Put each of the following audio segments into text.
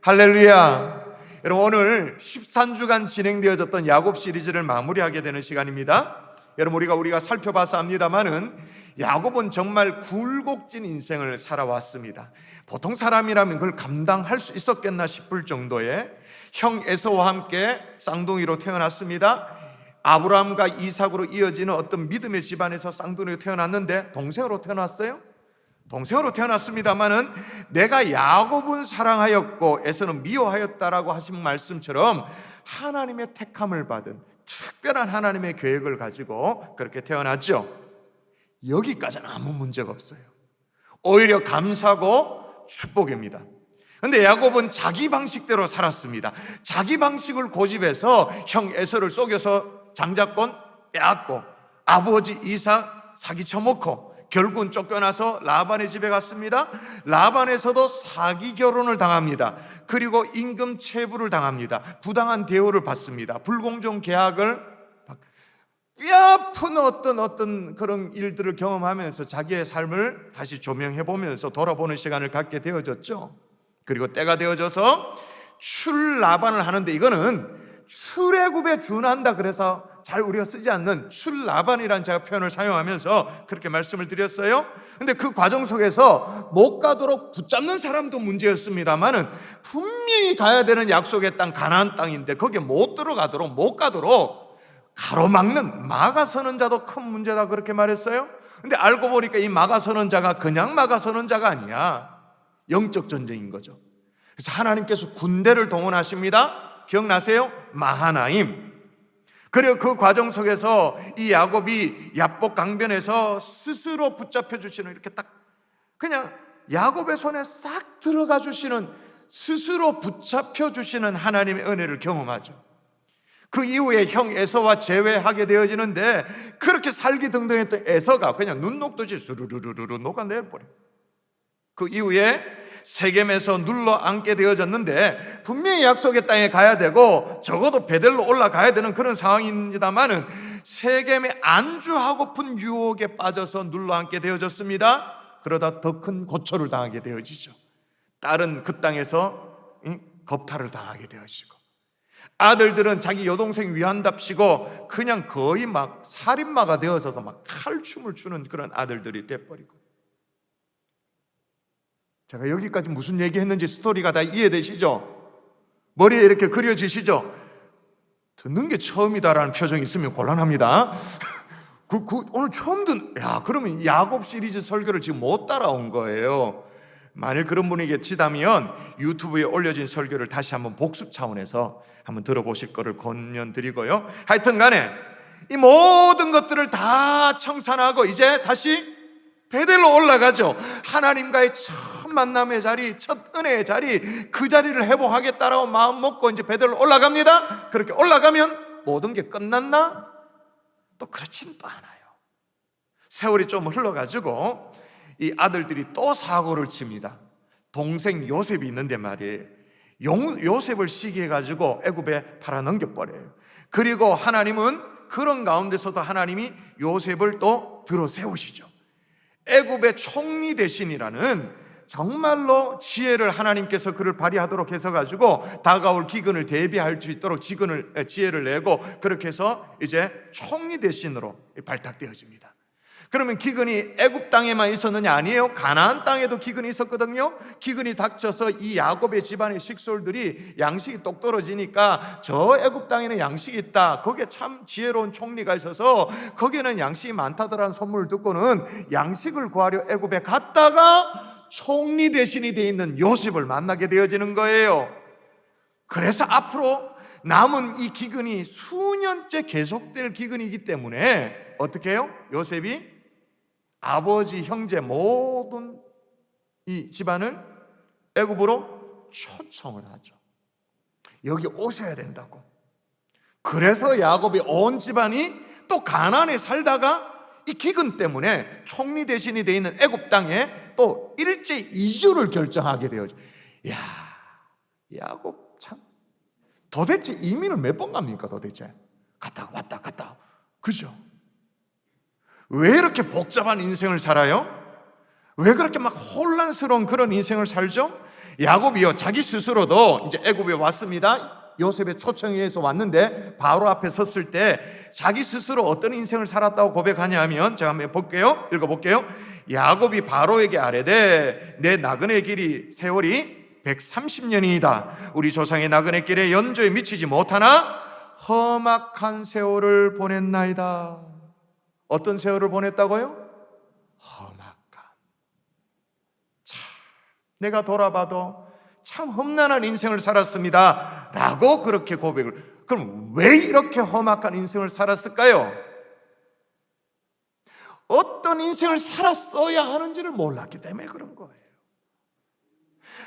할렐루야. 여러분, 오늘 13주간 진행되어졌던 야곱 시리즈를 마무리하게 되는 시간입니다. 여러분, 우리가 살펴봐서 압니다마는 야곱은 정말 굴곡진 인생을 살아왔습니다. 보통 사람이라면 그걸 감당할 수 있었겠나 싶을 정도의 형 에서와 함께 쌍둥이로 태어났습니다. 아브라함과 이삭으로 이어지는 어떤 믿음의 집안에서 쌍둥이로 태어났는데 동생으로 태어났어요? 동생으로 태어났습니다마는 내가 야곱은 사랑하였고 에서는 미워하였다라고 하신 말씀처럼 하나님의 택함을 받은 특별한 하나님의 계획을 가지고 그렇게 태어났죠. 여기까지는 아무 문제가 없어요. 오히려 감사고 축복입니다. 그런데 야곱은 자기 방식대로 살았습니다. 자기 방식을 고집해서 형 에서를 속여서 장자권 빼앗고 아버지 이삭 사기 쳐먹고 결국은 쫓겨나서 라반의 집에 갔습니다. 라반에서도 사기 결혼을 당합니다. 그리고 임금 체불을 당합니다. 부당한 대우를 받습니다. 불공정 계약을 뼈아픈 어떤 그런 일들을 경험하면서 자기의 삶을 다시 조명해보면서 돌아보는 시간을 갖게 되어졌죠. 그리고 때가 되어져서 출라반을 하는데, 이거는 출애굽에 준한다 그래서 잘 우리가 쓰지 않는 출라반이라는 제가 표현을 사용하면서 그렇게 말씀을 드렸어요. 근데 그 과정 속에서 못 가도록 붙잡는 사람도 문제였습니다만은 분명히 가야 되는 약속의 땅 가나안 땅인데 거기에 못 가도록 가로막는 막아서는 자도 큰 문제다 그렇게 말했어요. 근데 알고 보니까 이 막아서는 자가 그냥 막아서는 자가 아니야. 영적 전쟁인 거죠. 그래서 하나님께서 군대를 동원하십니다. 기억나세요? 마하나임. 그리고 그 과정 속에서 이 야곱이 야복 강변에서 스스로 붙잡혀 주시는, 이렇게 딱 그냥 야곱의 손에 싹 들어가 주시는, 스스로 붙잡혀 주시는 하나님의 은혜를 경험하죠. 그 이후에 형 에서와 재회하게 되어지는데, 그렇게 살기등등했던 에서가 그냥 눈 녹듯이 스르르르르 녹아내버려요. 그 이후에 세겜에서 눌러 앉게 되어졌는데, 분명히 약속의 땅에 가야 되고 적어도 베델로 올라가야 되는 그런 상황입니다만은 세겜에 안주하고픈 유혹에 빠져서 눌러 앉게 되어졌습니다. 그러다 더 큰 고초를 당하게 되어지죠. 딸은 그 땅에서 겁탈을 당하게 되어지고, 아들들은 자기 여동생 위한답시고 그냥 거의 막 살인마가 되어서서 막 칼춤을 추는 그런 아들들이 돼버리고. 제가 여기까지 무슨 얘기했는지 스토리가 다 이해되시죠? 머리에 이렇게 그려지시죠? 듣는 게 처음이다라는 표정이 있으면 곤란합니다. 오늘 처음 그러면 야곱 시리즈 설교를 지금 못 따라온 거예요. 만일 그런 분이 계시다면 유튜브에 올려진 설교를 다시 한번 복습 차원에서 한번 들어보실 거를 권면드리고요. 하여튼 간에 이 모든 것들을 다 청산하고 이제 다시 베델로 올라가죠. 하나님과의 첫 만남의 자리, 첫 은혜의 자리, 그 자리를 회복하겠다라고 마음 먹고 이제 베델로 올라갑니다. 그렇게 올라가면 모든 게 끝났나? 또 그렇지는 또 않아요. 세월이 좀 흘러가지고 이 아들들이 또 사고를 칩니다. 동생 요셉이 있는데 말이에요. 요셉을 시기해가지고 애굽에 팔아넘겨버려요. 그리고 하나님은 그런 가운데서도 하나님이 요셉을 또 들어 세우시죠. 애굽의 총리 대신이라는 정말로 지혜를 하나님께서 그를 발휘하도록 해서 가지고 다가올 기근을 대비할 수 있도록 지혜를 내고, 그렇게 해서 이제 총리 대신으로 발탁되어집니다. 그러면 기근이 애굽 땅에만 있었느냐? 아니에요. 가나안 땅에도 기근이 있었거든요. 기근이 닥쳐서 이 야곱의 집안의 식솔들이 양식이 똑 떨어지니까 저 애굽 땅에는 양식이 있다, 거기에 참 지혜로운 총리가 있어서 거기에는 양식이 많다더라는 소문을 듣고는 양식을 구하려 애굽에 갔다가 총리 대신이 되어 있는 요셉을 만나게 되어지는 거예요. 그래서 앞으로 남은 이 기근이 수년째 계속될 기근이기 때문에 어떻게 해요? 요셉이 아버지, 형제 모든 이 집안을 애굽으로 초청을 하죠. 여기 오셔야 된다고. 그래서 야곱이 온 집안이 또 가나안에 살다가 이 기근 때문에 총리 대신이 되어 있는 애굽 땅에 또 일제 이주를 결정하게 되어죠. 이야, 야곱 참 도대체 이민을 몇 번 갑니까? 도대체 갔다 왔다 그죠? 왜 이렇게 복잡한 인생을 살아요? 왜 그렇게 막 혼란스러운 그런 인생을 살죠? 야곱이요, 자기 스스로도 이제 애굽에 왔습니다. 요셉의 초청에 의해서 왔는데 바로 앞에 섰을 때 자기 스스로 어떤 인생을 살았다고 고백하냐 하면, 제가 한번 볼게요. 읽어볼게요. 야곱이 바로에게 아뢰되 내 나그네 길이 세월이 130년이다. 우리 조상의 나그네 길에 연조에 미치지 못하나 험악한 세월을 보냈나이다. 어떤 세월을 보냈다고요? 험악한. 참, 내가 돌아봐도 참 험난한 인생을 살았습니다 라고 그렇게 고백을. 그럼 왜 이렇게 험악한 인생을 살았을까요? 어떤 인생을 살았어야 하는지를 몰랐기 때문에 그런 거예요.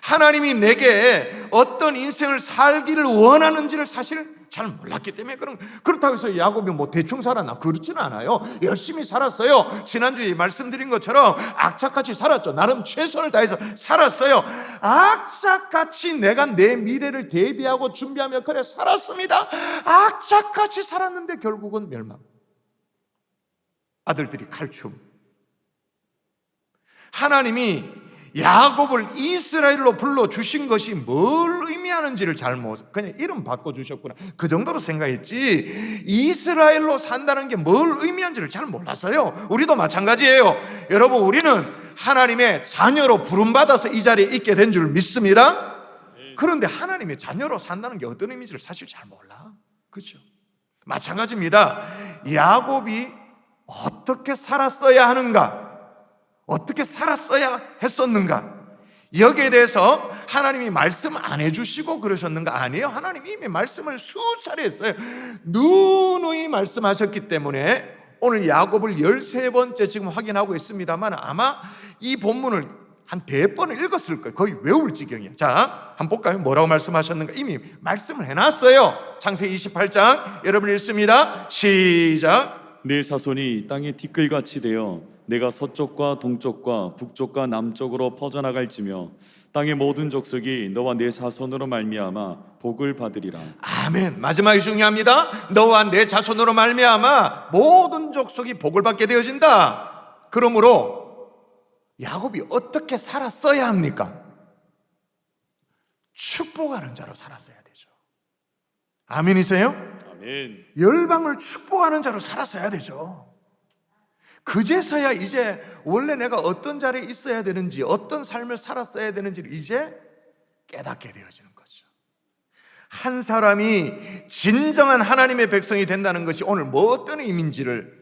하나님이 내게 어떤 인생을 살기를 원하는지를 사실 잘 몰랐기 때문에 그렇다고 해서 야곱이 뭐 대충 살았나? 그렇지는 않아요. 열심히 살았어요. 지난주에 말씀드린 것처럼 악착같이 살았죠. 나름 최선을 다해서 살았어요. 악착같이 내가 내 미래를 대비하고 준비하며 그래 살았습니다. 악착같이 살았는데 결국은 멸망. 아들들이 칼춤. 하나님이 야곱을 이스라엘로 불러주신 것이 뭘 의미하는지를 그냥 이름 바꿔주셨구나, 그 정도로 생각했지 이스라엘로 산다는 게 뭘 의미하는지를 잘 몰랐어요. 우리도 마찬가지예요. 여러분, 우리는 하나님의 자녀로 부름받아서 이 자리에 있게 된 줄 믿습니다. 그런데 하나님의 자녀로 산다는 게 어떤 의미인지를 사실 잘 몰라. 그렇죠? 마찬가지입니다. 야곱이 어떻게 살았어야 하는가, 어떻게 살았어야 했었는가, 여기에 대해서 하나님이 말씀 안 해주시고 그러셨는가? 아니에요. 하나님이 이미 말씀을 수차례 했어요. 누누이 말씀하셨기 때문에 오늘 야곱을 13번째 지금 확인하고 있습니다만 아마 이 본문을 한 100번을 읽었을 거예요. 거의 외울 지경이에요. 자, 한번 볼까요? 뭐라고 말씀하셨는가? 이미 말씀을 해놨어요. 창세기 28장 여러분 읽습니다. 시작. 네 자손이 땅에 티끌같이 되어 내가 서쪽과 동쪽과 북쪽과 남쪽으로 퍼져나갈지며 땅의 모든 족속이 너와 내 자손으로 말미암아 복을 받으리라. 아멘. 마지막이 중요합니다. 너와 내 자손으로 말미암아 모든 족속이 복을 받게 되어진다. 그러므로 야곱이 어떻게 살았어야 합니까? 축복하는 자로 살았어야 되죠. 아멘이세요? 아멘. 열방을 축복하는 자로 살았어야 되죠. 그제서야 이제 원래 내가 어떤 자리에 있어야 되는지, 어떤 삶을 살았어야 되는지를 이제 깨닫게 되어지는 거죠. 한 사람이 진정한 하나님의 백성이 된다는 것이 오늘 뭐 어떤 의미인지를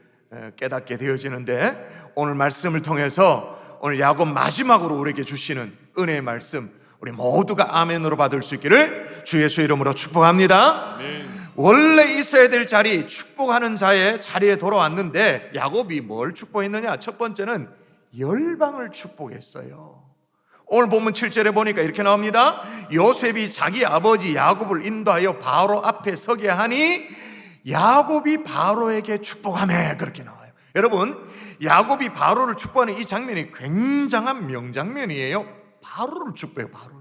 깨닫게 되어지는데, 오늘 말씀을 통해서 오늘 야곱 마지막으로 우리에게 주시는 은혜의 말씀, 우리 모두가 아멘으로 받을 수 있기를 주 예수 이름으로 축복합니다. 아멘. 원래 있어야 될 자리, 축복하는 자의 자리에 돌아왔는데 야곱이 뭘 축복했느냐? 첫 번째는 열방을 축복했어요. 오늘 본문 7절에 보니까 이렇게 나옵니다. 요셉이 자기 아버지 야곱을 인도하여 바로 앞에 서게 하니 야곱이 바로에게 축복하매, 그렇게 나와요. 여러분, 야곱이 바로를 축복하는 이 장면이 굉장한 명장면이에요. 바로를 축복해요. 바로를.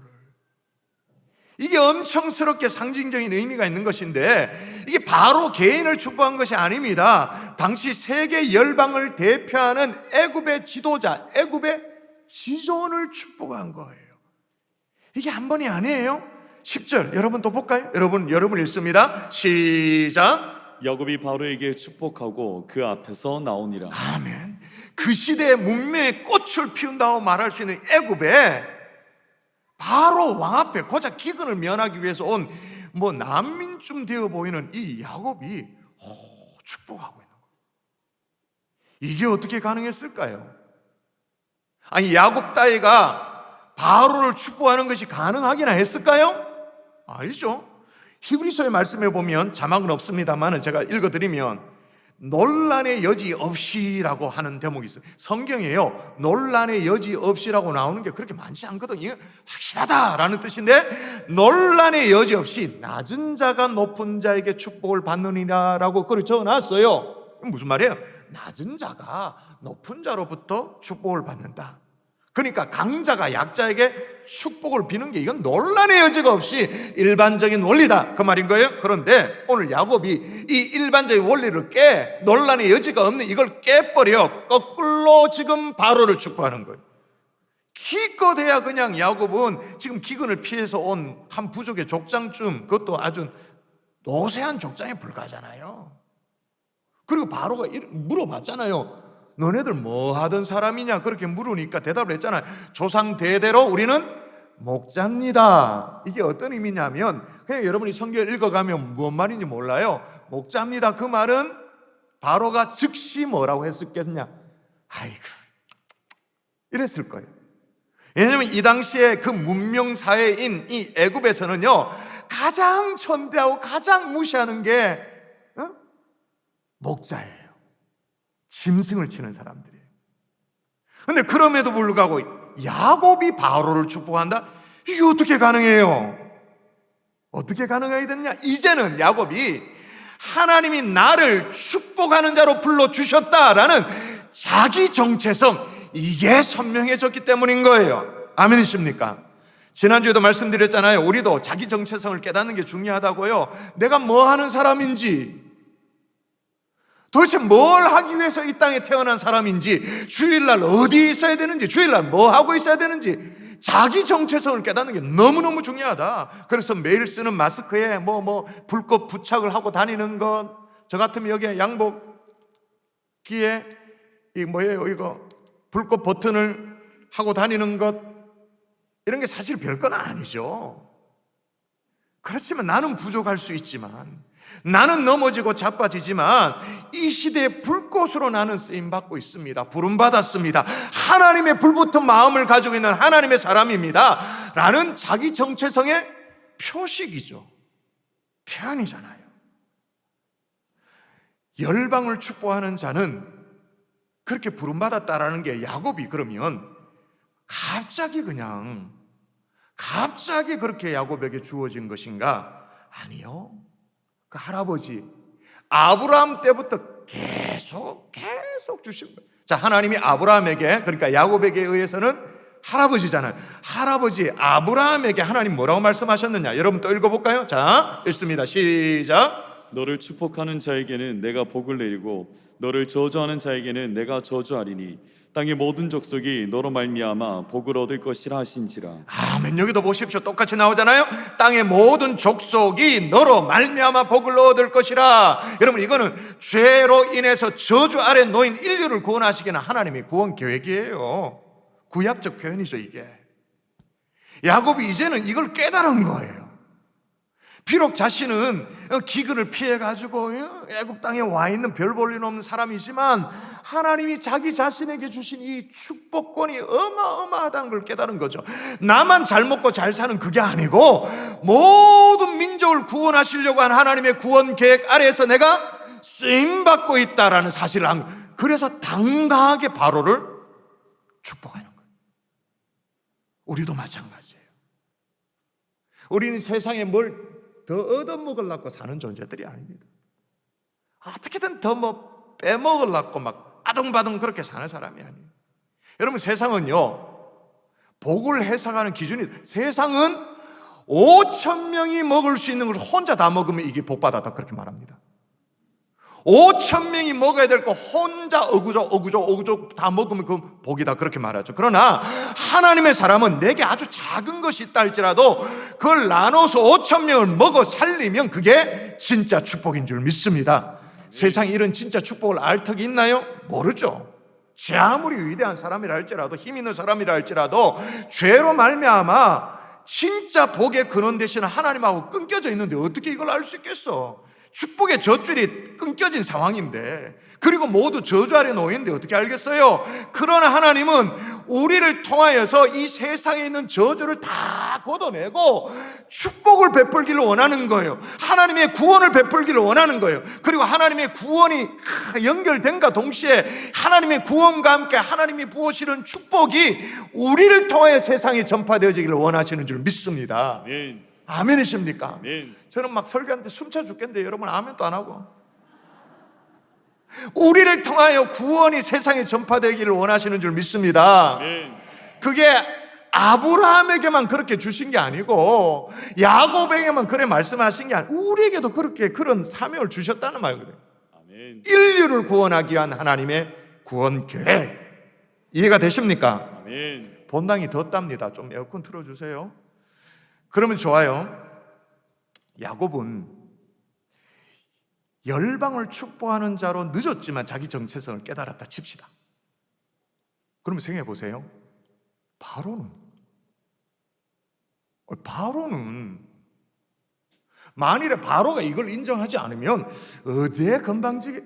이게 엄청스럽게 상징적인 의미가 있는 것인데, 이게 바로 개인을 축복한 것이 아닙니다. 당시 세계 열방을 대표하는 애굽의 지도자, 애굽의 지존을 축복한 거예요. 이게 한 번이 아니에요. 10절 여러분 또 볼까요? 여러분 읽습니다. 시작. 야곱이 바로에게 축복하고 그 앞에서 나오니라. 아멘. 그 시대의 문명의 꽃을 피운다고 말할 수 있는 애굽에 바로 왕 앞에 고작 기근을 면하기 위해서 온 뭐 난민쯤 되어 보이는 이 야곱이 축복하고 있는 거예요. 이게 어떻게 가능했을까요? 아니, 야곱 따위가 바로를 축복하는 것이 가능하기나 했을까요? 아니죠. 히브리서의 말씀에 보면, 자막은 없습니다만 제가 읽어드리면 논란의 여지 없이라고 하는 대목이 있어요. 성경에요, 논란의 여지 없이라고 나오는 게 그렇게 많지 않거든요. 확실하다라는 뜻인데, 논란의 여지 없이 낮은 자가 높은 자에게 축복을 받느니라라고 그걸 적어놨어요. 무슨 말이에요? 낮은 자가 높은 자로부터 축복을 받는다. 그러니까 강자가 약자에게 축복을 비는 게 이건 논란의 여지가 없이 일반적인 원리다, 그 말인 거예요. 그런데 오늘 야곱이 이 일반적인 원리를 논란의 여지가 없는 이걸 깨버려 거꾸로 지금 바로를 축복하는 거예요. 기껏해야 그냥 야곱은 지금 기근을 피해서 온 한 부족의 족장쯤, 그것도 아주 노쇠한 족장에 불과하잖아요. 그리고 바로가 물어봤잖아요. 너네들 뭐 하던 사람이냐? 그렇게 물으니까 대답을 했잖아요. 조상 대대로 우리는 목자입니다. 이게 어떤 의미냐면, 그냥 여러분이 성경을 읽어가면 무슨 말인지 몰라요. 목자입니다. 그 말은 바로가 즉시 뭐라고 했었겠냐? 아이고, 이랬을 거예요. 왜냐하면 이 당시에 그 문명 사회인 이 애굽에서는요, 가장 천대하고 가장 무시하는 게 목자예요. 짐승을 치는 사람들이에요. 근데 그럼에도 불구하고 야곱이 바로를 축복한다? 이게 어떻게 가능해요? 어떻게 가능하게 됐냐? 이제는 야곱이 하나님이 나를 축복하는 자로 불러주셨다라는 자기 정체성, 이게 선명해졌기 때문인 거예요. 아멘이십니까? 지난주에도 말씀드렸잖아요. 우리도 자기 정체성을 깨닫는 게 중요하다고요. 내가 뭐 하는 사람인지, 도대체 뭘 하기 위해서 이 땅에 태어난 사람인지, 주일날 어디 있어야 되는지, 주일날 뭐 하고 있어야 되는지, 자기 정체성을 깨닫는 게 너무너무 중요하다. 그래서 매일 쓰는 마스크에 불꽃 부착을 하고 다니는 것, 저 같으면 여기에 양복기에 이거 불꽃 버튼을 하고 다니는 것, 이런 게 사실 별건 아니죠. 그렇지만 나는 부족할 수 있지만, 나는 넘어지고 자빠지지만 이 시대의 불꽃으로 나는 쓰임받고 있습니다. 부름받았습니다. 하나님의 불붙은 마음을 가지고 있는 하나님의 사람입니다 라는 자기 정체성의 표식이죠. 표현이잖아요. 열방을 축복하는 자는 그렇게 부름받았다라는 게, 야곱이 그러면 갑자기 그렇게 야곱에게 주어진 것인가? 아니요. 그 할아버지 아브라함 때부터 계속 주신 거예요. 자, 하나님이 아브라함에게, 그러니까 야곱에게 의해서는 할아버지잖아요. 할아버지 아브라함에게 하나님 뭐라고 말씀하셨느냐? 여러분 또 읽어볼까요? 자, 읽습니다. 시작. 너를 축복하는 자에게는 내가 복을 내리고 너를 저주하는 자에게는 내가 저주하리니 땅의 모든 족속이 너로 말미암아 복을 얻을 것이라 하신지라. 아멘. 여기도 보십시오. 똑같이 나오잖아요. 땅의 모든 족속이 너로 말미암아 복을 얻을 것이라. 여러분, 이거는 죄로 인해서 저주 아래 놓인 인류를 구원하시기는 하나님의 구원 계획이에요. 구약적 표현이죠, 이게. 야곱이 이제는 이걸 깨달은 거예요. 비록 자신은 기근을 피해가지고 애굽 땅에 와 있는 별 볼 일 없는 사람이지만, 하나님이 자기 자신에게 주신 이 축복권이 어마어마하다는 걸 깨달은 거죠. 나만 잘 먹고 잘 사는 그게 아니고 모든 민족을 구원하시려고 한 하나님의 구원 계획 아래에서 내가 쓰임받고 있다라는 사실을 한 거예요. 그래서 당당하게 바로를 축복하는 거예요. 우리도 마찬가지예요. 우리는 세상에 뭘 더 얻어먹으려고 사는 존재들이 아닙니다. 어떻게든 더 빼먹으려고 막 아둥바둥 그렇게 사는 사람이 아니에요. 여러분, 세상은요, 복을 해석하는 기준이, 세상은 5,000명이 먹을 수 있는 걸 혼자 다 먹으면 이게 복 받았다, 그렇게 말합니다. 5,000명이 먹어야 될 거 혼자 어구적 다 먹으면 그건 복이다, 그렇게 말하죠. 그러나 하나님의 사람은 내게 아주 작은 것이 있다 할지라도 그걸 나눠서 5,000명을 먹어 살리면 그게 진짜 축복인 줄 믿습니다. 세상에 이런 진짜 축복을 알 턱이 있나요? 모르죠. 제 아무리 위대한 사람이라 할지라도, 힘 있는 사람이라 할지라도 죄로 말미암아 진짜 복의 근원 되시는 하나님하고 끊겨져 있는데 어떻게 이걸 알 수 있겠어? 축복의 젖줄이 끊겨진 상황인데, 그리고 모두 저주 아래 놓이는데 어떻게 알겠어요? 그러나 하나님은 우리를 통하여서 이 세상에 있는 저주를 다 걷어내고 축복을 베풀기를 원하는 거예요. 하나님의 구원을 베풀기를 원하는 거예요. 그리고 하나님의 구원이 연결된과 동시에 하나님의 구원과 함께 하나님이 부어시는 축복이 우리를 통하여 세상에 전파되어지기를 원하시는 줄 믿습니다. 아멘. 아멘이십니까? 아멘. 저는 막 설교하는데 숨차 죽겠는데 여러분 아멘도 안 하고, 우리를 통하여 구원이 세상에 전파되기를 원하시는 줄 믿습니다. 아멘. 그게 아브라함에게만 그렇게 주신 게 아니고 야곱에게만 그래 말씀하신 게 아니고 우리에게도 그렇게 그런 사명을 주셨다는 말이에요. 아멘. 인류를 구원하기 위한 하나님의 구원 계획, 이해가 되십니까? 아멘. 본당이 덥답니다. 좀 에어컨 틀어주세요. 그러면 좋아요. 야곱은 열방을 축복하는 자로 늦었지만 자기 정체성을 깨달았다 칩시다. 그러면 생각해 보세요. 바로는 만일에 바로가 이걸 인정하지 않으면 어디에 건방지게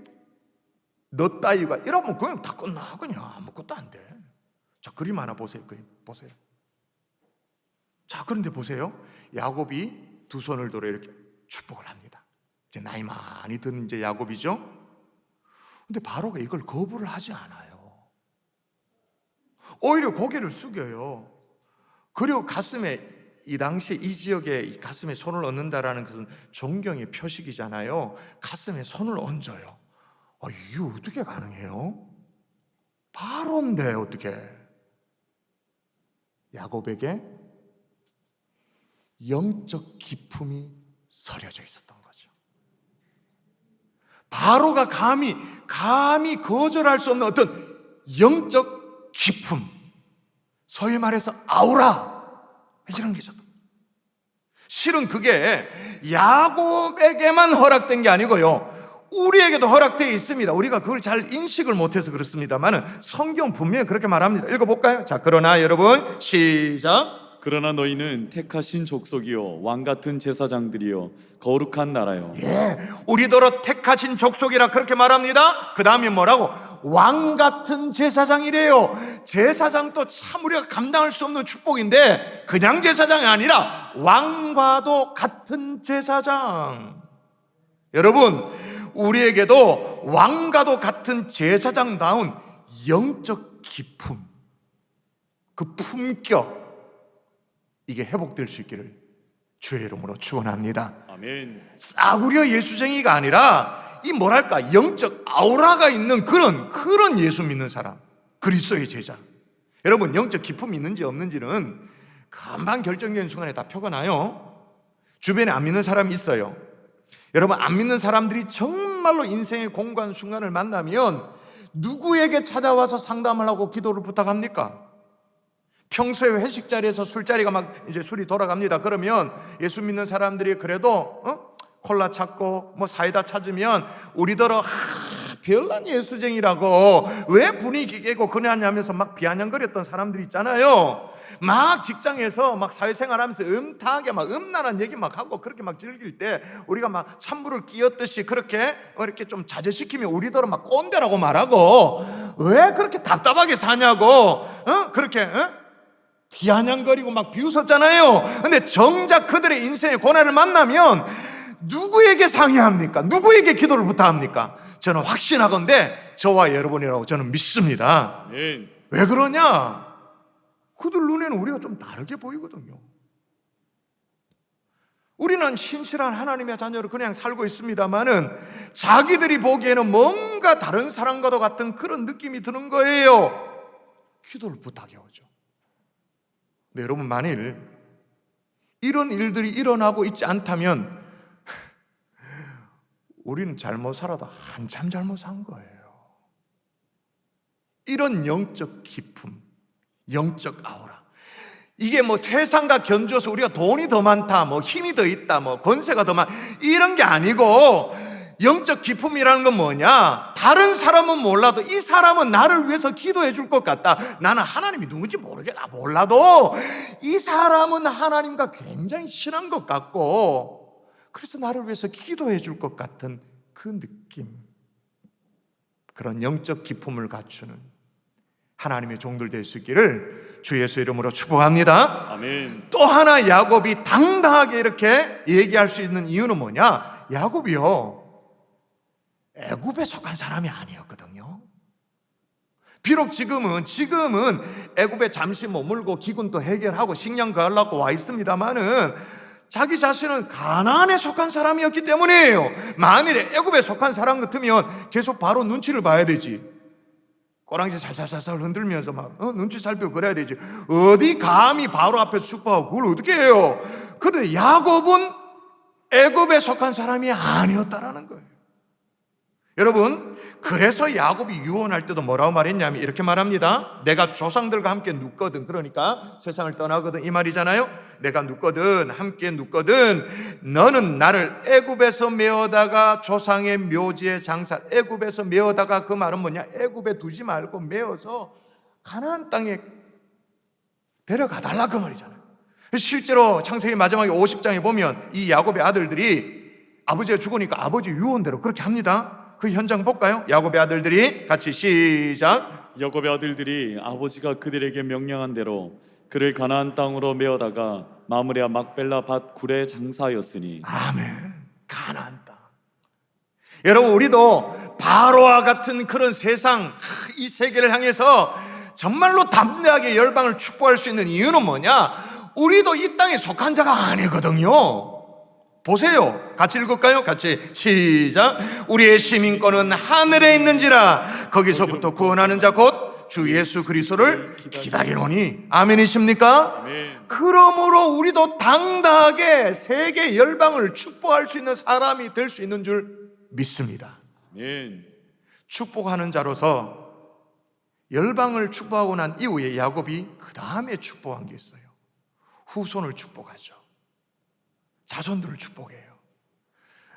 너 따위가 이러면 그냥 다 끝나. 그냥 아무것도 안 돼. 자, 그림 하나 보세요. 그림 보세요. 자, 그런데 보세요. 야곱이 두 손을 들어 이렇게 축복을 합니다. 이제 나이 많이 든 이제 야곱이죠. 근데 바로가 이걸 거부를 하지 않아요. 오히려 고개를 숙여요. 그리고 가슴에, 이 당시에 이 지역에 가슴에 손을 얹는다라는 것은 존경의 표식이잖아요. 가슴에 손을 얹어요. 이게 어떻게 가능해요? 바로인데 어떻게? 야곱에게 영적 기품이 서려져 있었던 거죠. 바로가 감히 거절할 수 없는 어떤 영적 기품, 소위 말해서 아우라, 이런 게 있었던 거예요. 실은 그게 야곱에게만 허락된 게 아니고요, 우리에게도 허락되어 있습니다. 우리가 그걸 잘 인식을 못해서 그렇습니다만 성경 분명히 그렇게 말합니다. 읽어볼까요? 자, 그러나 여러분 시작. 그러나 너희는 택하신 족속이요 왕 같은 제사장들이요 거룩한 나라요. 우리더러 택하신 족속이라 그렇게 말합니다. 그 다음에 뭐라고? 왕 같은 제사장이래요. 제사장도 참 우리가 감당할 수 없는 축복인데 그냥 제사장이 아니라 왕과도 같은 제사장. 여러분, 우리에게도 왕과도 같은 제사장다운 영적 기품, 그 품격, 이게 회복될 수 있기를 주의 이름으로 축원합니다. 아멘. 싸구려 예수쟁이가 아니라 이 뭐랄까 영적 아우라가 있는 그런 예수 믿는 사람, 그리스도의 제자. 여러분, 영적 기품이 있는지 없는지는 금방 결정적인 순간에 다 표가 나요. 주변에 안 믿는 사람이 있어요. 여러분, 안 믿는 사람들이 정말로 인생의 공고한 순간을 만나면 누구에게 찾아와서 상담을 하고 기도를 부탁합니까? 평소에 회식 자리에서 술자리가 막 이제 술이 돌아갑니다. 그러면 예수 믿는 사람들이 그래도 콜라 찾고 뭐 사이다 찾으면 우리더러 별난 예수쟁이라고 왜 분위기 깨고 그러냐면서 막 비아냥거렸던 사람들 있잖아요. 막 직장에서 막 사회생활하면서 음탕하게 막 음란한 얘기 막 하고 그렇게 막 즐길 때 우리가 막 찬물을 끼얹듯이 그렇게 이렇게 좀 자제시키면 우리더러 막 꼰대라고 말하고 왜 그렇게 답답하게 사냐고 그렇게 비아냥거리고 막 비웃었잖아요. 근데 정작 그들의 인생의 고난을 만나면 누구에게 상의합니까? 누구에게 기도를 부탁합니까? 저는 확신하건대 저와 여러분이라고 저는 믿습니다. 아멘. 왜 그러냐? 그들 눈에는 우리가 좀 다르게 보이거든요. 우리는 신실한 하나님의 자녀로 그냥 살고 있습니다만은 자기들이 보기에는 뭔가 다른 사람과도 같은 그런 느낌이 드는 거예요. 기도를 부탁해 오죠. 근데 여러분, 만일 이런 일들이 일어나고 있지 않다면 우리는 잘못 살아도 한참 잘못 산 거예요. 이런 영적 기품, 영적 아우라, 이게 뭐 세상과 견주어서 우리가 돈이 더 많다, 뭐 힘이 더 있다, 뭐 권세가 더 많다, 이런 게 아니고 영적 기쁨이라는 건 뭐냐? 다른 사람은 몰라도 이 사람은 나를 위해서 기도해 줄 것 같다. 나는 하나님이 누군지 모르겠다, 몰라도 이 사람은 하나님과 굉장히 친한 것 같고 그래서 나를 위해서 기도해 줄 것 같은 그 느낌, 그런 영적 기쁨을 갖추는 하나님의 종들 될 수 있기를 주 예수 이름으로 축복합니다. 아멘. 또 하나 야곱이 당당하게 이렇게 얘기할 수 있는 이유는 뭐냐? 야곱이요, 애굽에 속한 사람이 아니었거든요. 비록 지금은 애굽에 잠시 머물고 기근도 해결하고 식량 구하려고 와 있습니다만은 자기 자신은 가나안에 속한 사람이었기 때문이에요. 만일에 애굽에 속한 사람 같으면 계속 바로 눈치를 봐야 되지. 꼬랑지 살살살살 흔들면서 막 눈치 살피고 그래야 되지. 어디 감히 바로 앞에서 축복하고 그걸 어떻게 해요? 그런데 야곱은 애굽에 속한 사람이 아니었다라는 거예요. 여러분, 그래서 야곱이 유언할 때도 뭐라고 말했냐면 이렇게 말합니다. 내가 조상들과 함께 눕거든, 그러니까 세상을 떠나거든 이 말이잖아요. 내가 눕거든, 함께 눕거든, 너는 나를 애굽에서 메어다가 조상의 묘지에 장사. 애굽에서 메어다가 그 말은 뭐냐? 애굽에 두지 말고 메어서 가나안 땅에 데려가 달라 그 말이잖아요. 실제로 창세기 마지막에 50장에 보면 이 야곱의 아들들이 아버지가 죽으니까 아버지 유언대로 그렇게 합니다. 그 현장 볼까요? 야곱의 아들들이 같이 시작. 야곱의 아들들이 아버지가 그들에게 명령한 대로 그를 가나안 땅으로 메어다가 마므리아 막벨라 밭 굴에 장사하였으니. 아멘. 가나안 땅. 여러분, 우리도 바로와 같은 그런 세상, 이 세계를 향해서 정말로 담대하게 열방을 축복할 수 있는 이유는 뭐냐? 우리도 이 땅에 속한 자가 아니거든요. 보세요. 같이 읽을까요? 같이 시작. 우리의 시민권은 하늘에 있는지라 거기서부터 구원하는 자 곧 주 예수 그리스도를 기다리노니. 아멘이십니까? 아멘. 그러므로 우리도 당당하게 세계 열방을 축복할 수 있는 사람이 될 수 있는 줄 믿습니다. 아멘. 축복하는 자로서 열방을 축복하고 난 이후에 야곱이 그 다음에 축복한 게 있어요. 후손을 축복하죠. 자손들을 축복해요.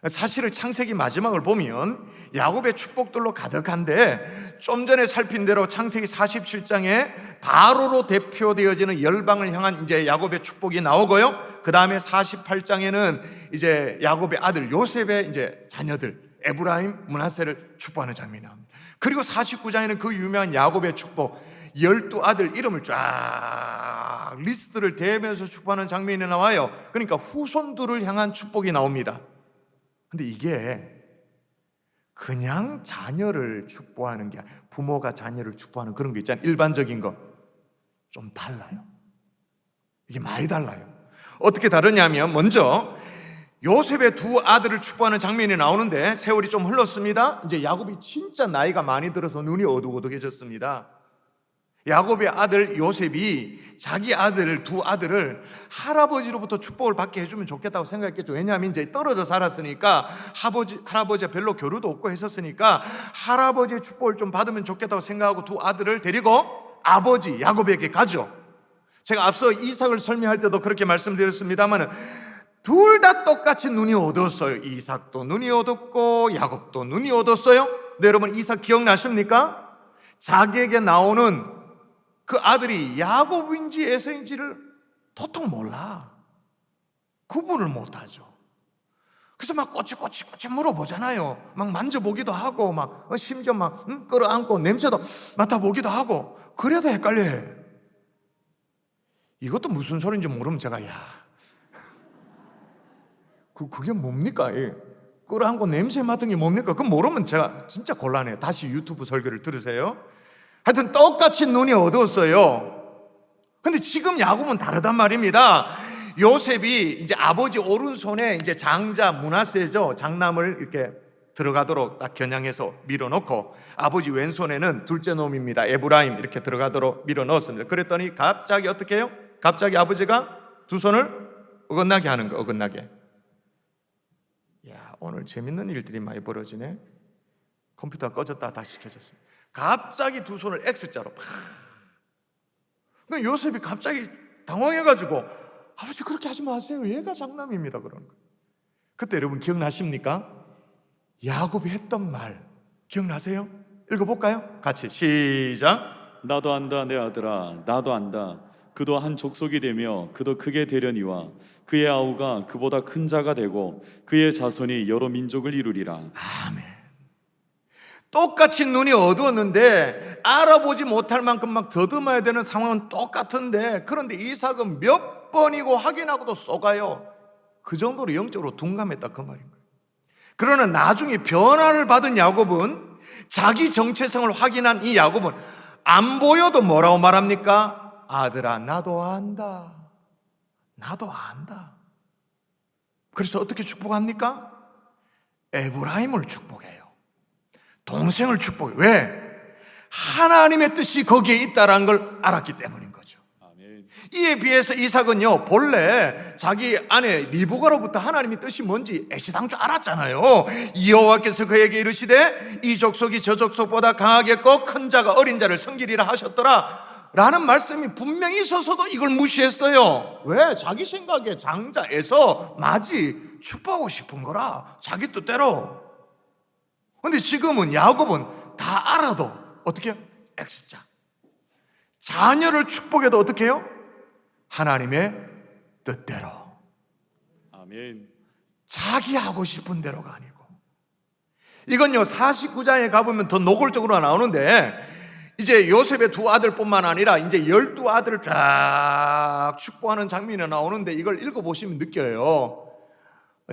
사실은 창세기 마지막을 보면 야곱의 축복들로 가득한데, 좀 전에 살핀 대로 창세기 47장에 바로로 대표되어지는 열방을 향한 이제 야곱의 축복이 나오고요. 그 다음에 48장에는 이제 야곱의 아들 요셉의 이제 자녀들 에브라임, 므낫세를 축복하는 장면이 나옵니다. 그리고 49장에는 그 유명한 야곱의 축복, 12아들 이름을 쫙 리스트를 대면서 축복하는 장면이 나와요. 그러니까 후손들을 향한 축복이 나옵니다. 근데 이게 그냥 자녀를 축복하는 게 아니라, 부모가 자녀를 축복하는 그런 거 있잖아요. 일반적인 거 좀 달라요. 이게 많이 달라요. 어떻게 다르냐면, 먼저 요셉의 두 아들을 축복하는 장면이 나오는데, 세월이 좀 흘렀습니다. 이제 야곱이 진짜 나이가 많이 들어서 눈이 어둑어둑해졌습니다. 야곱의 아들 요셉이 자기 아들 두 아들을 할아버지로부터 축복을 받게 해주면 좋겠다고 생각했겠죠. 왜냐하면 이제 떨어져 살았으니까, 할아버지가 별로 교류도 없고 했었으니까 할아버지의 축복을 좀 받으면 좋겠다고 생각하고 두 아들을 데리고 아버지 야곱에게 가죠. 제가 앞서 이삭을 설명할 때도 그렇게 말씀드렸습니다만, 둘 다 똑같이 눈이 어두웠어요. 이삭도 눈이 어둡고 야곱도 눈이 어두웠어요. 근데 여러분, 이삭 기억나십니까? 자기에게 나오는 그 아들이 야곱인지 에서인지를 도통 몰라. 구분을 못하죠. 그래서 막 꼬치꼬치 물어보잖아요. 막 만져보기도 하고, 막 심지어 막 끌어안고 냄새도 맡아보기도 하고. 그래도 헷갈려해. 이것도 무슨 소리인지 모르면 제가 그게 뭡니까? 끌어안고 냄새 맡은 게 뭡니까? 그거 모르면 제가 진짜 곤란해요. 다시 유튜브 설교를 들으세요. 하여튼 똑같이 눈이 어두웠어요. 근데 지금 야곱은 다르단 말입니다. 요셉이 이제 아버지 오른손에 이제 장자 므낫세죠, 장남을 이렇게 들어가도록 딱 겨냥해서 밀어넣고, 아버지 왼손에는 둘째 놈입니다, 에브라임, 이렇게 들어가도록 밀어넣었습니다. 그랬더니 갑자기 어떻게 해요? 갑자기 아버지가 두 손을 어긋나게 하는 거, 어긋나게. 야, 오늘 재밌는 일들이 많이 벌어지네. 컴퓨터가 꺼졌다 다시 켜졌습니다. 갑자기 두 손을 X자로 팍. 그러니까 요셉이 갑자기 당황해가지고, 아버지 그렇게 하지 마세요, 얘가 장남입니다, 그러는 거예요. 그때 여러분 기억나십니까? 야곱이 했던 말 기억나세요? 읽어볼까요? 같이 시작. 나도 안다 내 아들아, 나도 안다. 그도 한 족속이 되며 그도 크게 되려니와 그의 아우가 그보다 큰 자가 되고 그의 자손이 여러 민족을 이루리라. 아멘. 똑같이 눈이 어두웠는데 알아보지 못할 만큼 막 더듬어야 되는 상황은 똑같은데, 그런데 이삭은 몇 번이고 확인하고도 쏘가요. 그 정도로 영적으로 둔감했다 그 말인 거예요. 그러나 나중에 변화를 받은 야곱은, 자기 정체성을 확인한 이 야곱은 안 보여도 뭐라고 말합니까? 아들아, 나도 안다. 나도 안다. 그래서 어떻게 축복합니까? 에브라임을 축복해요. 동생을 축복해요. 왜? 하나님의 뜻이 거기에 있다는 걸 알았기 때문인 거죠. 아멘. 이에 비해서 이삭은요, 본래 자기 아내 리브가로부터 하나님의 뜻이 뭔지 애시당초 알았잖아요. 여호와께서 그에게 이르시되 이 족속이 저 족속보다 강하겠고 큰 자가 어린 자를 섬기리라 하셨더라 라는 말씀이 분명히 있어서도 이걸 무시했어요. 왜? 자기 생각에 장자에서 마지 축복하고 싶은 거라, 자기 뜻대로. 근데 지금은 야곱은 다 알아도 어떻게 해요? X자. 자녀를 축복해도 어떻게 해요? 하나님의 뜻대로. 아멘. 자기 하고 싶은 대로가 아니고. 이건요 49장에 가보면 더 노골적으로 나오는데, 이제 요셉의 두 아들뿐만 아니라 이제 12아들을 쫙 축복하는 장면이 나오는데, 이걸 읽어보시면 느껴요.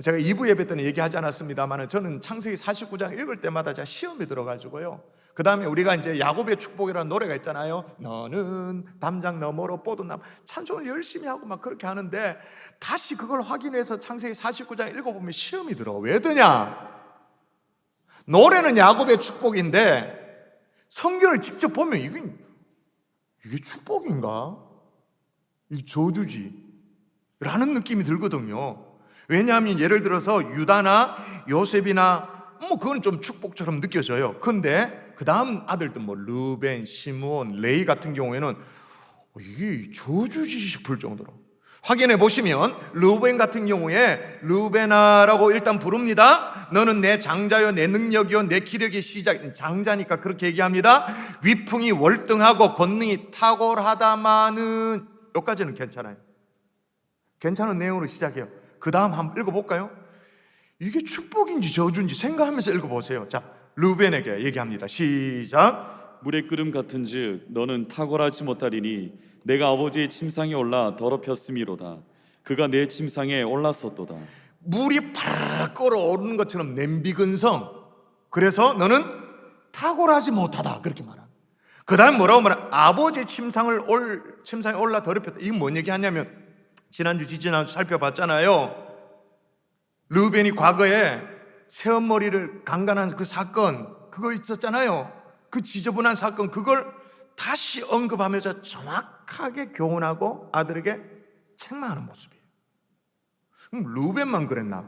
제가 2부 예배 때는 얘기하지 않았습니다만, 저는 창세기 49장 읽을 때마다 제가 시험이 들어가지고요, 그 다음에 우리가 이제 야곱의 축복이라는 노래가 있잖아요. 너는 담장 너머로 뻗은 찬송을 열심히 하고 막 그렇게 하는데, 다시 그걸 확인해서 창세기 49장 읽어보면 시험이 들어. 왜 드냐? 노래는 야곱의 축복인데 성경을 직접 보면 이게 축복인가? 이게 저주지 라는 느낌이 들거든요. 왜냐하면 예를 들어서 유다나 요셉이나 그건 좀 축복처럼 느껴져요. 근데 그 다음 아들들 루벤, 시므온, 레위 같은 경우에는 이게 저주지 싶을 정도로. 확인해 보시면 루벤 같은 경우에 루벤아라고 일단 부릅니다. 너는 내 장자요 내 능력이요 내 기력의 시작. 장자니까 그렇게 얘기합니다. 위풍이 월등하고 권능이 탁월하다마는, 여기까지는 괜찮아요. 괜찮은 내용으로 시작해요. 그 다음 한번 읽어볼까요? 이게 축복인지 저주인지 생각하면서 읽어보세요. 자, 루벤에게 얘기합니다. 시작. 물의 끓음 같은즉 너는 탁월하지 못하리니 내가 아버지의 침상에 올라 더럽혔음이로다. 그가 내 침상에 올랐었도다. 물이 파르르 끓어오르는 것처럼 냄비근성. 그래서 너는 탁월하지 못하다, 그렇게 말합니다. 그 다음 뭐라고 말하면 아버지의 침상에 올라 더럽혔다. 이건 뭔 얘기하냐면, 지난주 지지난주 살펴봤잖아요. 르우벤이 과거에 새엄머리를 강간한 그 사건, 그거 있었잖아요. 그 지저분한 사건, 그걸 다시 언급하면서 정확하게 교훈하고 아들에게 책망하는 모습이에요. 그럼 르우벤만 그랬나?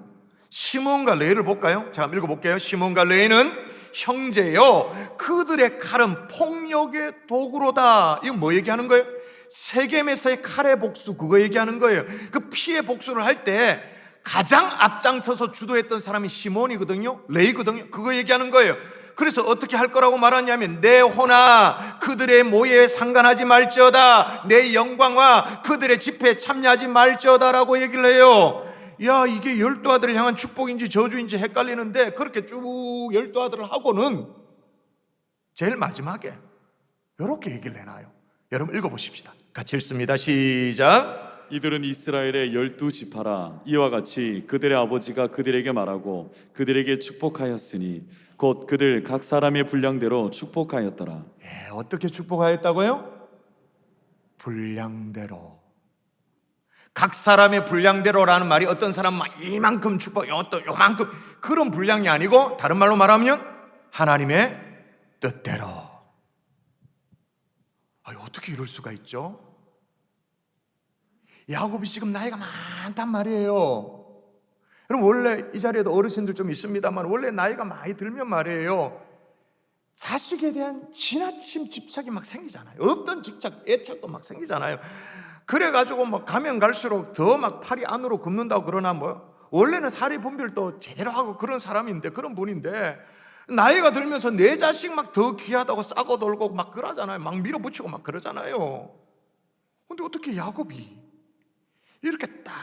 시몬과 레위를 볼까요? 자, 읽어볼게요. 시몬과 레위는 형제요, 그들의 칼은 폭력의 도구로다. 이거 뭐 얘기하는 거예요? 세겜에서의 칼의 복수, 그거 얘기하는 거예요. 그 피해 복수를 할 때 가장 앞장서서 주도했던 사람이 시몬이거든요, 레위거든요. 그거 얘기하는 거예요. 그래서 어떻게 할 거라고 말하냐면, 내 호나 그들의 모예에 상관하지 말지어다, 내 영광과 그들의 집회에 참여하지 말지어다라고 얘기를 해요. 야, 이게 12아들을 향한 축복인지 저주인지 헷갈리는데, 그렇게 쭉 12아들을 하고는 제일 마지막에 이렇게 얘기를 해놔요. 여러분 읽어보십시다. 같이 읽습니다. 시작. 이들은 이스라엘의 12지파라. 이와 같이 그들의 아버지가 그들에게 말하고 그들에게 축복하였으니 곧 그들 각 사람의 분량대로 축복하였더라. 예, 어떻게 축복하였다고요? 분량대로. 각 사람의 분량대로라는 말이 어떤 사람은 이만큼 축복, 어떤 요만큼, 그런 분량이 아니고, 다른 말로 말하면 하나님의 뜻대로. 어떻게 이럴 수가 있죠? 야곱이 지금 나이가 많단 말이에요. 여러분, 원래 이 자리에도 어르신들 좀 있습니다만, 원래 나이가 많이 들면 말이에요, 자식에 대한 지나친 집착이 막 생기잖아요. 없던 애착도 막 생기잖아요. 그래가지고 막 가면 갈수록 더 막 팔이 안으로 굽는다고 그러나, 원래는 사리 분별도 제대로 하고 그런 사람인데, 그런 분인데, 나이가 들면서 내 자식 막 더 귀하다고 싸고 돌고 막 그러잖아요. 막 밀어붙이고 막 그러잖아요. 근데 어떻게 야곱이 이렇게 딱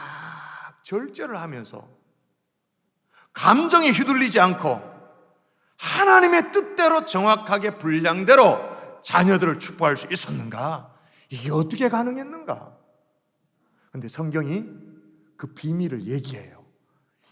절제를 하면서 감정에 휘둘리지 않고 하나님의 뜻대로 정확하게 분량대로 자녀들을 축복할 수 있었는가? 이게 어떻게 가능했는가? 근데 성경이 그 비밀을 얘기해요.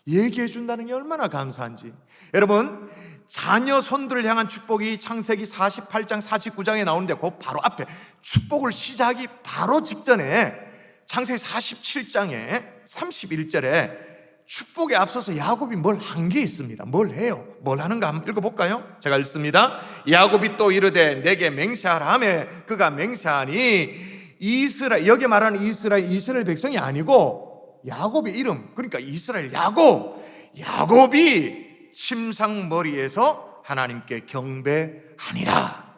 얘기해 준다는 게 얼마나 감사한지. 여러분, 자녀 손들을 향한 축복이 창세기 48장 49장에 나오는데, 그 바로 앞에 축복을 시작하기 바로 직전에 창세기 47장에 31절에 축복에 앞서서 야곱이 뭘 한 게 있습니다. 뭘 해요? 뭘 하는가 한번 읽어볼까요? 제가 읽습니다. 야곱이 또 이르되 내게 맹세하라 하매 그가 맹세하니 이스라엘, 여기 말하는 이스라엘 백성이 아니고 야곱의 이름, 그러니까 이스라엘 야곱이 침상머리에서 하나님께 경배하니라.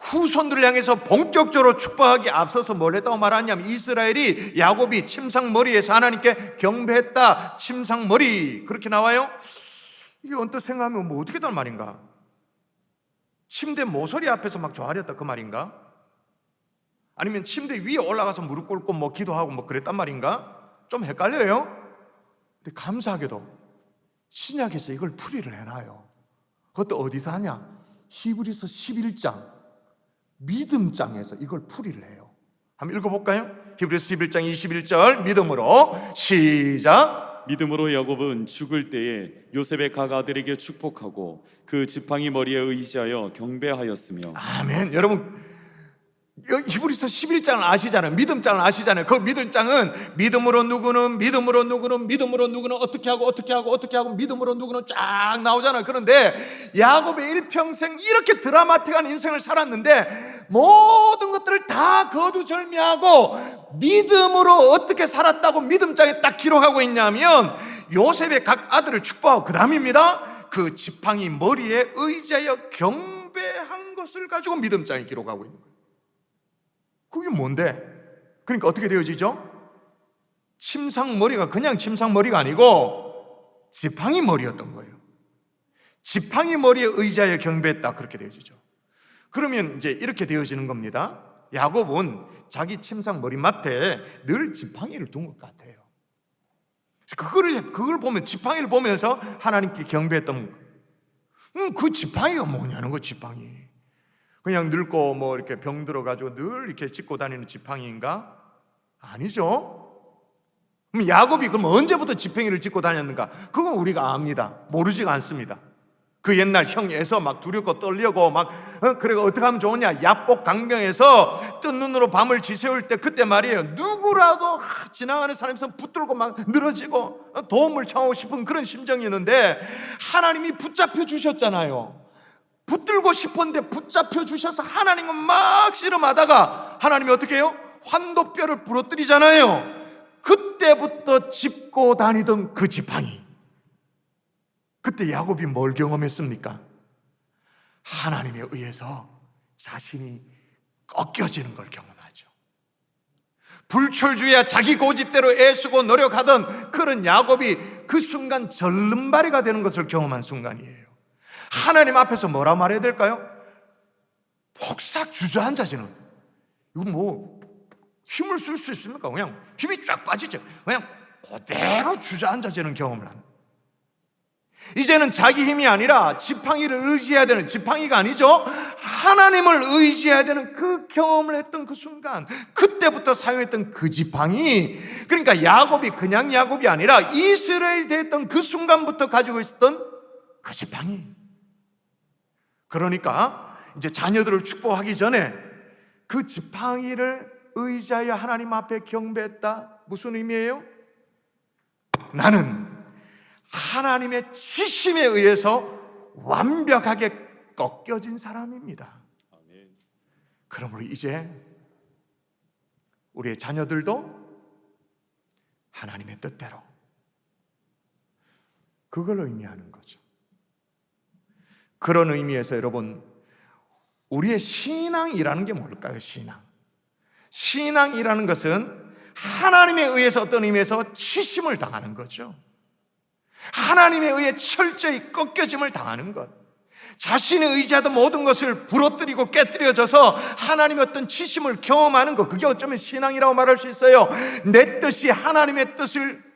후손들을 향해서 본격적으로 축복하기 앞서서 뭘 했다고 말하냐면 이스라엘이 야곱이 침상머리에서 하나님께 경배했다. 침상머리 그렇게 나와요. 이게 언뜻 생각하면 뭐 어떻게 된 말인가? 침대 모서리 앞에서 막 조아렸다 그 말인가? 아니면 침대 위에 올라가서 무릎 꿇고 뭐 기도하고 뭐 그랬단 말인가? 좀 헷갈려요. 근데 감사하게도 신약에서 이걸 풀이를 해놔요. 그것도 어디서 하냐? 히브리서 11장 믿음장에서 이걸 풀이를 해요. 한번 읽어볼까요? 히브리서 11장 21절 믿음으로 시작. 믿음으로 야곱은 죽을 때에 요셉의 각 아들에게 축복하고 그 지팡이 머리에 의지하여 경배하였으며. 아멘. 여러분 히브리서 11장을 아시잖아요. 믿음장을 아시잖아요. 그 믿음장은 믿음으로 누구는 어떻게 하고 믿음으로 누구는 쫙 나오잖아요. 그런데 야곱의 일평생 이렇게 드라마틱한 인생을 살았는데 모든 것들을 다 거두절미하고 믿음으로 어떻게 살았다고 믿음장에 딱 기록하고 있냐면 요셉의 각 아들을 축복하고 그 다음입니다. 그 지팡이 머리에 의지하여 경배한 것을 가지고 믿음장에 기록하고 있는 거예요. 그게 뭔데? 그러니까 어떻게 되어지죠? 침상머리가 그냥 침상머리가 아니고 지팡이 머리였던 거예요. 지팡이 머리에 의지하여 경배했다 그렇게 되어지죠. 그러면 이제 이렇게 되어지는 겁니다. 야곱은 자기 침상머리 맡에 늘 지팡이를 둔 것 같아요. 그걸 보면 지팡이를 보면서 하나님께 경배했던 그 지팡이가 뭐냐는 거 지팡이. 그냥 늙고 뭐 이렇게 병 들어가지고 늘 이렇게 짚고 다니는 지팡이인가? 아니죠. 그럼 야곱이 그럼 언제부터 지팡이를 짚고 다녔는가? 그건 우리가 압니다. 모르지가 않습니다. 그 옛날 형에서 막 두렵고 떨려고 막 그래 어떻게 하면 좋으냐? 약복 강병에서 뜬 눈으로 밤을 지새울 때 그때 말이에요. 누구라도 지나가는 사람에서 붙들고 막 늘어지고 도움을 청하고 싶은 그런 심정이었는데 하나님이 붙잡혀 주셨잖아요. 붙들고 싶었는데 붙잡혀 주셔서 하나님은 막 씨름하다가 하나님이 어떻게 해요? 환도뼈를 부러뜨리잖아요. 그때부터 짚고 다니던 그 지팡이. 그때 야곱이 뭘 경험했습니까? 하나님에 의해서 자신이 꺾여지는 걸 경험하죠. 불철주야 자기 고집대로 애쓰고 노력하던 그런 야곱이 그 순간 절름발이가 되는 것을 경험한 순간이에요. 하나님 앞에서 뭐라 말해야 될까요? 폭삭 주저앉아지는. 이거 뭐 힘을 쓸 수 있습니까? 그냥 힘이 쫙 빠지죠. 그냥 그대로 주저앉아지는 경험을 합니다. 이제는 자기 힘이 아니라 지팡이를 의지해야 되는, 지팡이가 아니죠, 하나님을 의지해야 되는 그 경험을 했던 그 순간, 그때부터 사용했던 그 지팡이, 그러니까 야곱이 그냥 야곱이 아니라 이스라엘 됐던 그 순간부터 가지고 있었던 그 지팡이. 그러니까 이제 자녀들을 축복하기 전에 그 지팡이를 의지하여 하나님 앞에 경배했다. 무슨 의미예요? 나는 하나님의 지심에 의해서 완벽하게 꺾여진 사람입니다. 그러므로 이제 우리의 자녀들도 하나님의 뜻대로, 그걸 의미하는 거죠. 그런 의미에서 여러분, 우리의 신앙이라는 게 뭘까요? 신앙이라는 것은 하나님에 의해서 어떤 의미에서 치심을 당하는 거죠. 하나님에 의해 철저히 꺾여짐을 당하는 것, 자신의 의지하던 모든 것을 부러뜨리고 깨뜨려져서 하나님의 어떤 치심을 경험하는 것, 그게 어쩌면 신앙이라고 말할 수 있어요. 내 뜻이 하나님의 뜻을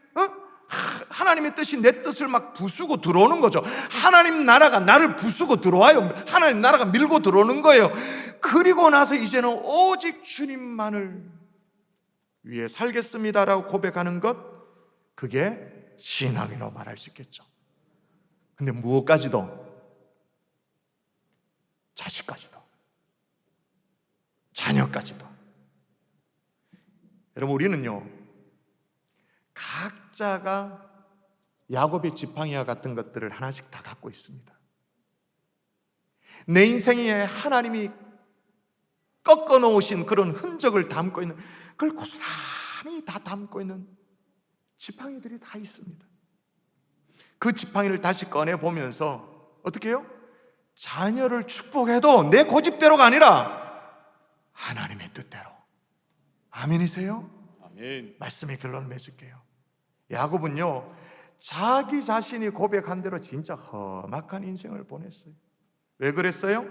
하나님의 뜻이 내 뜻을 막 부수고 들어오는 거죠. 하나님 나라가 나를 부수고 들어와요. 하나님 나라가 밀고 들어오는 거예요. 그리고 나서 이제는 오직 주님만을 위해 살겠습니다라고 고백하는 것, 그게 신앙이라고 말할 수 있겠죠. 근데 무엇까지도, 자식까지도, 자녀까지도. 여러분, 우리는요, 각자가 야곱의 지팡이와 같은 것들을 하나씩 다 갖고 있습니다. 내 인생에 하나님이 꺾어 놓으신 그런 흔적을 담고 있는, 그걸 고스란히 다 담고 있는 지팡이들이 다 있습니다. 그 지팡이를 다시 꺼내 보면서 어떻게 해요? 자녀를 축복해도 내 고집대로가 아니라 하나님의 뜻대로. 아멘이세요? 아멘. 말씀의 결론을 맺을게요. 야곱은요, 자기 자신이 고백한 대로 진짜 험악한 인생을 보냈어요. 왜 그랬어요?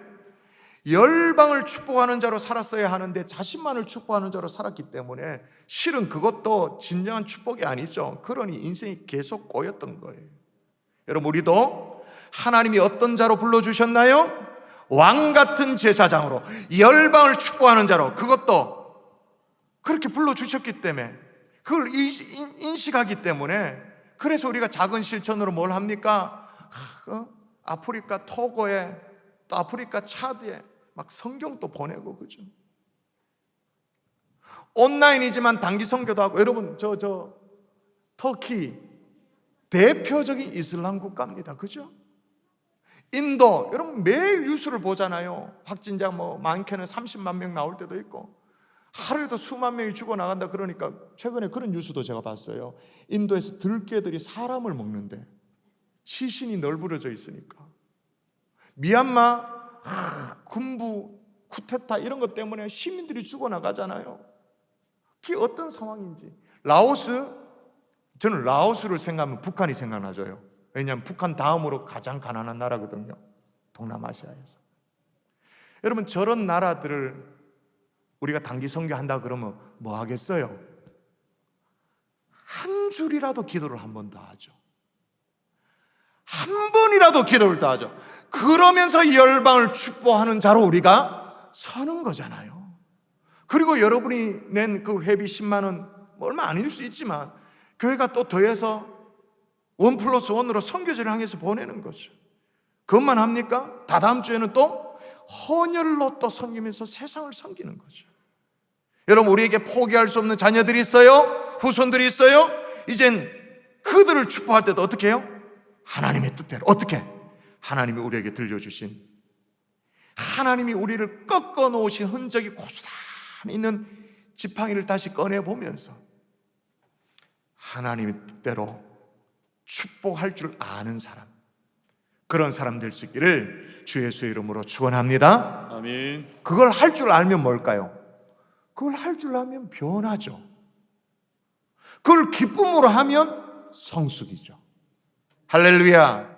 열방을 축복하는 자로 살았어야 하는데 자신만을 축복하는 자로 살았기 때문에 실은 그것도 진정한 축복이 아니죠. 그러니 인생이 계속 꼬였던 거예요. 여러분, 우리도 하나님이 어떤 자로 불러주셨나요? 왕 같은 제사장으로, 열방을 축복하는 자로, 그것도 그렇게 불러주셨기 때문에, 그걸 인식하기 때문에, 그래서 우리가 작은 실천으로 뭘 합니까? 아프리카 토고에, 또 아프리카 차드에 막 성경도 보내고, 그죠? 온라인이지만 단기 선교도 하고. 여러분, 터키 대표적인 이슬람 국가입니다, 그죠? 인도, 여러분 매일 뉴스를 보잖아요. 확진자 많게는 30만 명 나올 때도 있고, 하루에도 수만 명이 죽어나간다 그러니까 최근에 그런 뉴스도 제가 봤어요. 인도에서 들개들이 사람을 먹는데 시신이 널브러져 있으니까. 미얀마 군부 쿠데타 이런 것 때문에 시민들이 죽어나가잖아요. 그게 어떤 상황인지. 라오스, 저는 라오스를 생각하면 북한이 생각나죠. 왜냐하면 북한 다음으로 가장 가난한 나라거든요, 동남아시아에서. 여러분, 저런 나라들을 우리가 단기 선교한다 그러면 뭐 하겠어요? 한 줄이라도 기도를 한 번 더 하죠. 한 번이라도 기도를 더 하죠. 그러면서 이 열방을 축복하는 자로 우리가 서는 거잖아요. 그리고 여러분이 낸 그 회비 10만 원, 얼마 아닐 수 있지만 교회가 또 더해서 1+1으로 선교제를 향해서 보내는 거죠. 그것만 합니까? 다다음 주에는 또 헌혈로 또 섬기면서 세상을 섬기는 거죠. 여러분, 우리에게 포기할 수 없는 자녀들이 있어요. 후손들이 있어요. 이젠 그들을 축복할 때도 어떻게 해요? 하나님의 뜻대로. 어떻게? 하나님이 우리에게 들려주신, 하나님이 우리를 꺾어 놓으신 흔적이 고스란히 있는 지팡이를 다시 꺼내보면서 하나님의 뜻대로 축복할 줄 아는 사람, 그런 사람 될 수 있기를 주 예수의 이름으로 축원합니다. 아멘. 그걸 할 줄 알면 뭘까요? 그걸 할 줄 알면 변하죠. 그걸 기쁨으로 하면 성숙이죠. 할렐루야.